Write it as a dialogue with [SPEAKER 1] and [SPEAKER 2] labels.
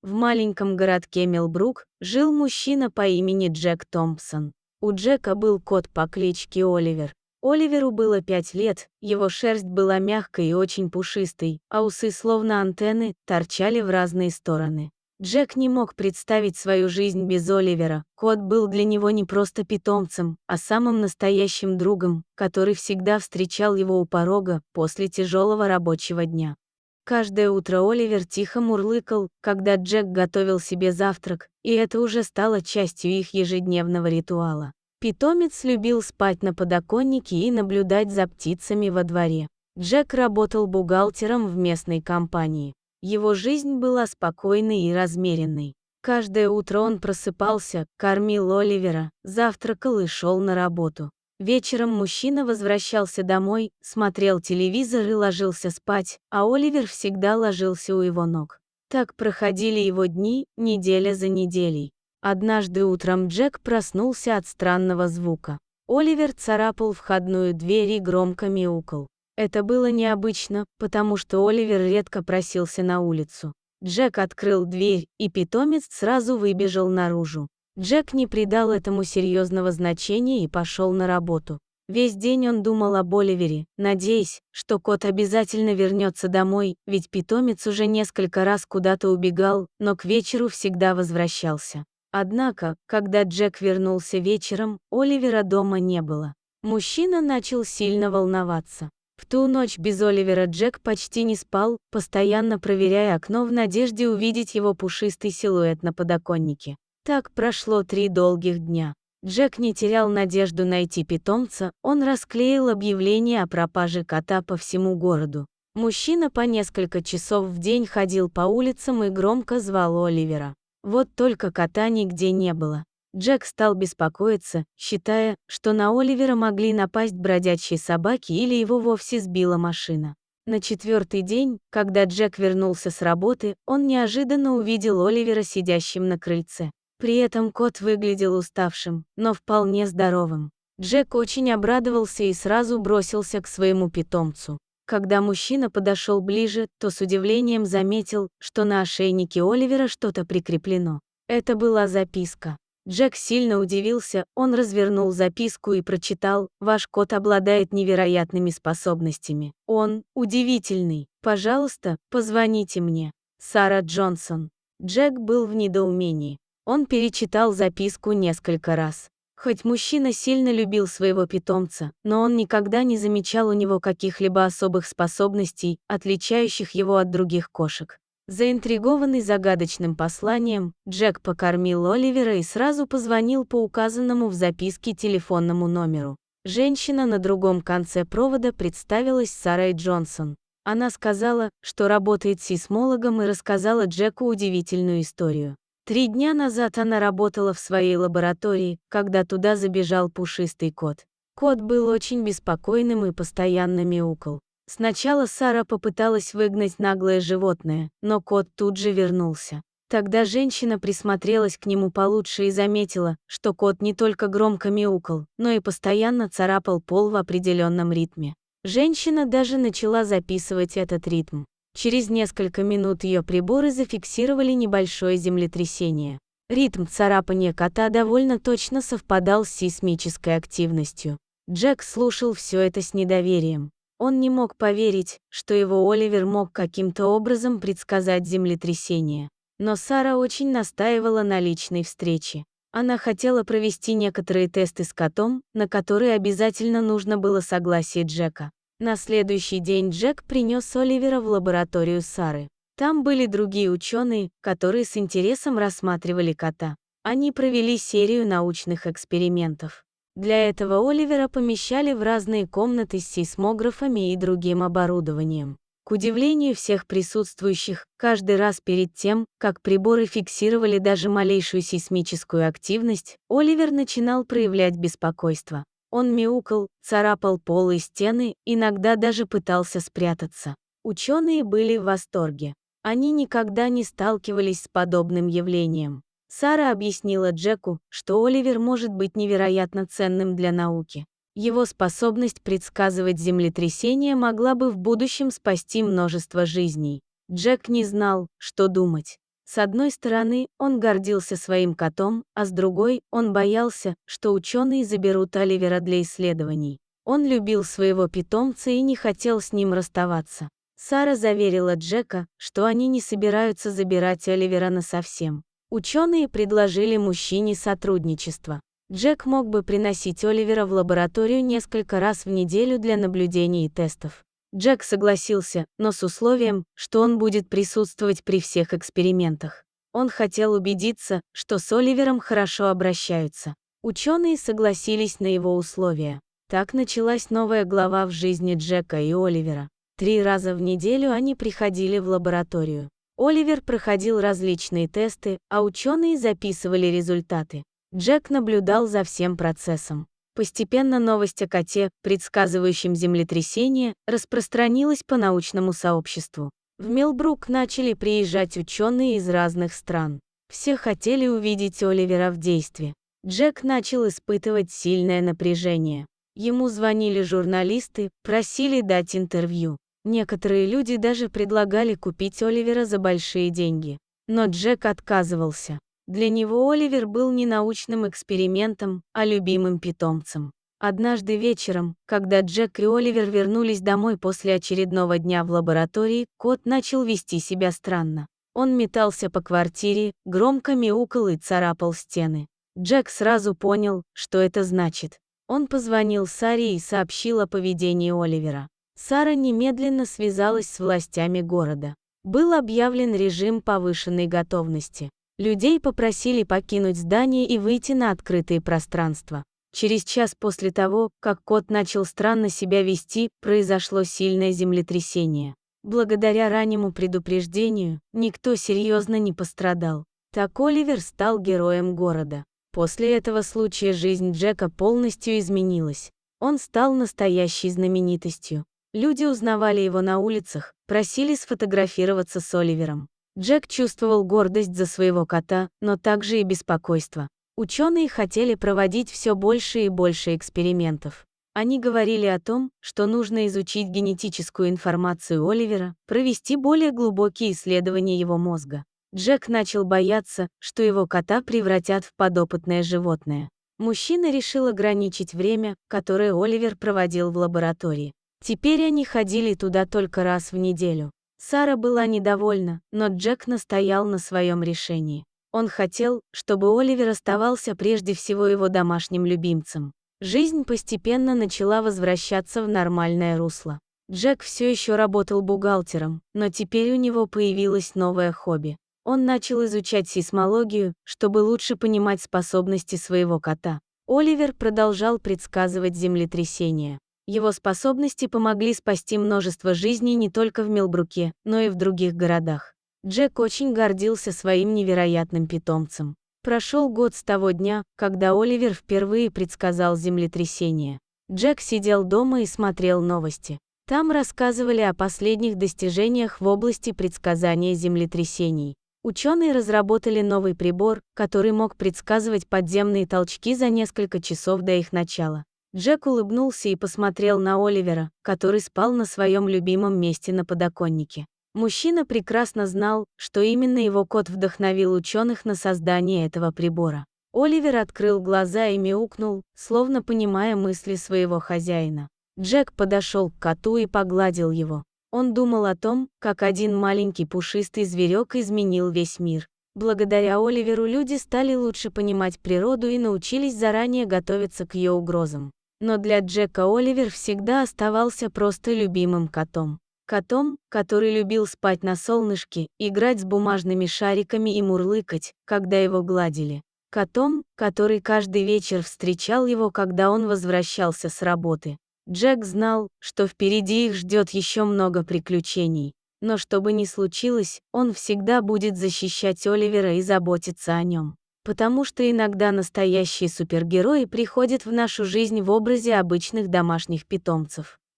[SPEAKER 1] В маленьком городке Милбрук жил мужчина по имени Джек Томпсон. У Джека был кот по кличке Оливер. Оливеру было 5 лет, его шерсть была мягкой и очень пушистой, а усы, словно антенны, торчали в разные стороны. Джек не мог представить свою жизнь без Оливера. Кот был для него не просто питомцем, а самым настоящим другом, который всегда встречал его у порога после тяжелого рабочего дня. Каждое утро Оливер тихо мурлыкал, когда Джек готовил себе завтрак, и это уже стало частью их ежедневного ритуала. Питомец любил спать на подоконнике и наблюдать за птицами во дворе. Джек работал бухгалтером в местной компании. Его жизнь была спокойной и размеренной. Каждое утро он просыпался, кормил Оливера, завтракал и шел на работу. Вечером мужчина возвращался домой, смотрел телевизор и ложился спать, а Оливер всегда ложился у его ног. Так проходили его дни, неделя за неделей. Однажды утром Джек проснулся от странного звука. Оливер царапал входную дверь и громко мяукал. Это было необычно, потому что Оливер редко просился на улицу. Джек открыл дверь, и питомец сразу выбежал наружу. Джек не придал этому серьезного значения и пошел на работу. Весь день он думал об Оливере, надеясь, что кот обязательно вернется домой, ведь питомец уже несколько раз куда-то убегал, но к вечеру всегда возвращался. Однако, когда Джек вернулся вечером, Оливера дома не было. Мужчина начал сильно волноваться. В ту ночь без Оливера Джек почти не спал, постоянно проверяя окно в надежде увидеть его пушистый силуэт на подоконнике. Так прошло 3 долгих дня. Джек не терял надежду найти питомца, он расклеил объявления о пропаже кота по всему городу. Мужчина по несколько часов в день ходил по улицам и громко звал Оливера. Вот только кота нигде не было. Джек стал беспокоиться, считая, что на Оливера могли напасть бродячие собаки или его вовсе сбила машина. На 4-й день, когда Джек вернулся с работы, он неожиданно увидел Оливера сидящим на крыльце. При этом кот выглядел уставшим, но вполне здоровым. Джек очень обрадовался и сразу бросился к своему питомцу. Когда мужчина подошел ближе, то с удивлением заметил, что на ошейнике Оливера что-то прикреплено. Это была записка. Джек сильно удивился, он развернул записку и прочитал: «Ваш кот обладает невероятными способностями. Он удивительный. Пожалуйста, позвоните мне. Сара Джонсон». Джек был в недоумении. Он перечитал записку несколько раз. Хоть мужчина сильно любил своего питомца, но он никогда не замечал у него каких-либо особых способностей, отличающих его от других кошек. Заинтригованный загадочным посланием, Джек покормил Оливера и сразу позвонил по указанному в записке телефонному номеру. Женщина на другом конце провода представилась Сарой Джонсон. Она сказала, что работает сейсмологом, и рассказала Джеку удивительную историю. 3 дня назад она работала в своей лаборатории, когда туда забежал пушистый кот. Кот был очень беспокойным и постоянно мяукал. Сначала Сара попыталась выгнать наглое животное, но кот тут же вернулся. Тогда женщина присмотрелась к нему получше и заметила, что кот не только громко мяукал, но и постоянно царапал пол в определенном ритме. Женщина даже начала записывать этот ритм. Через несколько минут ее приборы зафиксировали небольшое землетрясение. Ритм царапания кота довольно точно совпадал с сейсмической активностью. Джек слушал все это с недоверием. Он не мог поверить, что его Оливер мог каким-то образом предсказать землетрясение. Но Сара очень настаивала на личной встрече. Она хотела провести некоторые тесты с котом, на которые обязательно нужно было согласие Джека. На следующий день Джек принес Оливера в лабораторию Сары. Там были другие ученые, которые с интересом рассматривали кота. Они провели серию научных экспериментов. Для этого Оливера помещали в разные комнаты с сейсмографами и другим оборудованием. К удивлению всех присутствующих, каждый раз перед тем, как приборы фиксировали даже малейшую сейсмическую активность, Оливер начинал проявлять беспокойство. Он мяукал, царапал пол и стены, иногда даже пытался спрятаться. Ученые были в восторге. Они никогда не сталкивались с подобным явлением. Сара объяснила Джеку, что Оливер может быть невероятно ценным для науки. Его способность предсказывать землетрясения могла бы в будущем спасти множество жизней. Джек не знал, что думать. С одной стороны, он гордился своим котом, а с другой, он боялся, что ученые заберут Оливера для исследований. Он любил своего питомца и не хотел с ним расставаться. Сара заверила Джека, что они не собираются забирать Оливера насовсем. Ученые предложили мужчине сотрудничество. Джек мог бы приносить Оливера в лабораторию несколько раз в неделю для наблюдений и тестов. Джек согласился, но с условием, что он будет присутствовать при всех экспериментах. Он хотел убедиться, что с Оливером хорошо обращаются. Ученые согласились на его условия. Так началась новая глава в жизни Джека и Оливера. 3 раза в неделю они приходили в лабораторию. Оливер проходил различные тесты, а ученые записывали результаты. Джек наблюдал за всем процессом. Постепенно новость о коте, предсказывающем землетрясение, распространилась по научному сообществу. В Милбрук начали приезжать ученые из разных стран. Все хотели увидеть Оливера в действии. Джек начал испытывать сильное напряжение. Ему звонили журналисты, просили дать интервью. Некоторые люди даже предлагали купить Оливера за большие деньги. Но Джек отказывался. Для него Оливер был не научным экспериментом, а любимым питомцем. Однажды вечером, когда Джек и Оливер вернулись домой после очередного дня в лаборатории, кот начал вести себя странно. Он метался по квартире, громко мяукал и царапал стены. Джек сразу понял, что это значит. Он позвонил Саре и сообщил о поведении Оливера. Сара немедленно связалась с властями города. Был объявлен режим повышенной готовности. Людей попросили покинуть здание и выйти на открытые пространства. Через час после того, как кот начал странно себя вести, произошло сильное землетрясение. Благодаря раннему предупреждению, никто серьезно не пострадал. Так Оливер стал героем города. После этого случая жизнь Джека полностью изменилась. Он стал настоящей знаменитостью. Люди узнавали его на улицах, просили сфотографироваться с Оливером. Джек чувствовал гордость за своего кота, но также и беспокойство. Ученые хотели проводить все больше и больше экспериментов. Они говорили о том, что нужно изучить генетическую информацию Оливера, провести более глубокие исследования его мозга. Джек начал бояться, что его кота превратят в подопытное животное. Мужчина решил ограничить время, которое Оливер проводил в лаборатории. Теперь они ходили туда только раз в неделю. Сара была недовольна, но Джек настоял на своем решении. Он хотел, чтобы Оливер оставался прежде всего его домашним любимцем. Жизнь постепенно начала возвращаться в нормальное русло. Джек все еще работал бухгалтером, но теперь у него появилось новое хобби. Он начал изучать сейсмологию, чтобы лучше понимать способности своего кота. Оливер продолжал предсказывать землетрясения. Его способности помогли спасти множество жизней не только в Милбруке, но и в других городах. Джек очень гордился своим невероятным питомцем. Прошел год с того дня, когда Оливер впервые предсказал землетрясение. Джек сидел дома и смотрел новости. Там рассказывали о последних достижениях в области предсказания землетрясений. Ученые разработали новый прибор, который мог предсказывать подземные толчки за несколько часов до их начала. Джек улыбнулся и посмотрел на Оливера, который спал на своем любимом месте на подоконнике. Мужчина прекрасно знал, что именно его кот вдохновил ученых на создание этого прибора. Оливер открыл глаза и мяукнул, словно понимая мысли своего хозяина. Джек подошел к коту и погладил его. Он думал о том, как один маленький пушистый зверек изменил весь мир. Благодаря Оливеру люди стали лучше понимать природу и научились заранее готовиться к ее угрозам. Но для Джека Оливер всегда оставался просто любимым котом. Котом, который любил спать на солнышке, играть с бумажными шариками и мурлыкать, когда его гладили. Котом, который каждый вечер встречал его, когда он возвращался с работы. Джек знал, что впереди их ждет еще много приключений. Но что бы ни случилось, он всегда будет защищать Оливера и заботиться о нем. Потому что иногда настоящие супергерои приходят в нашу жизнь в образе обычных домашних питомцев.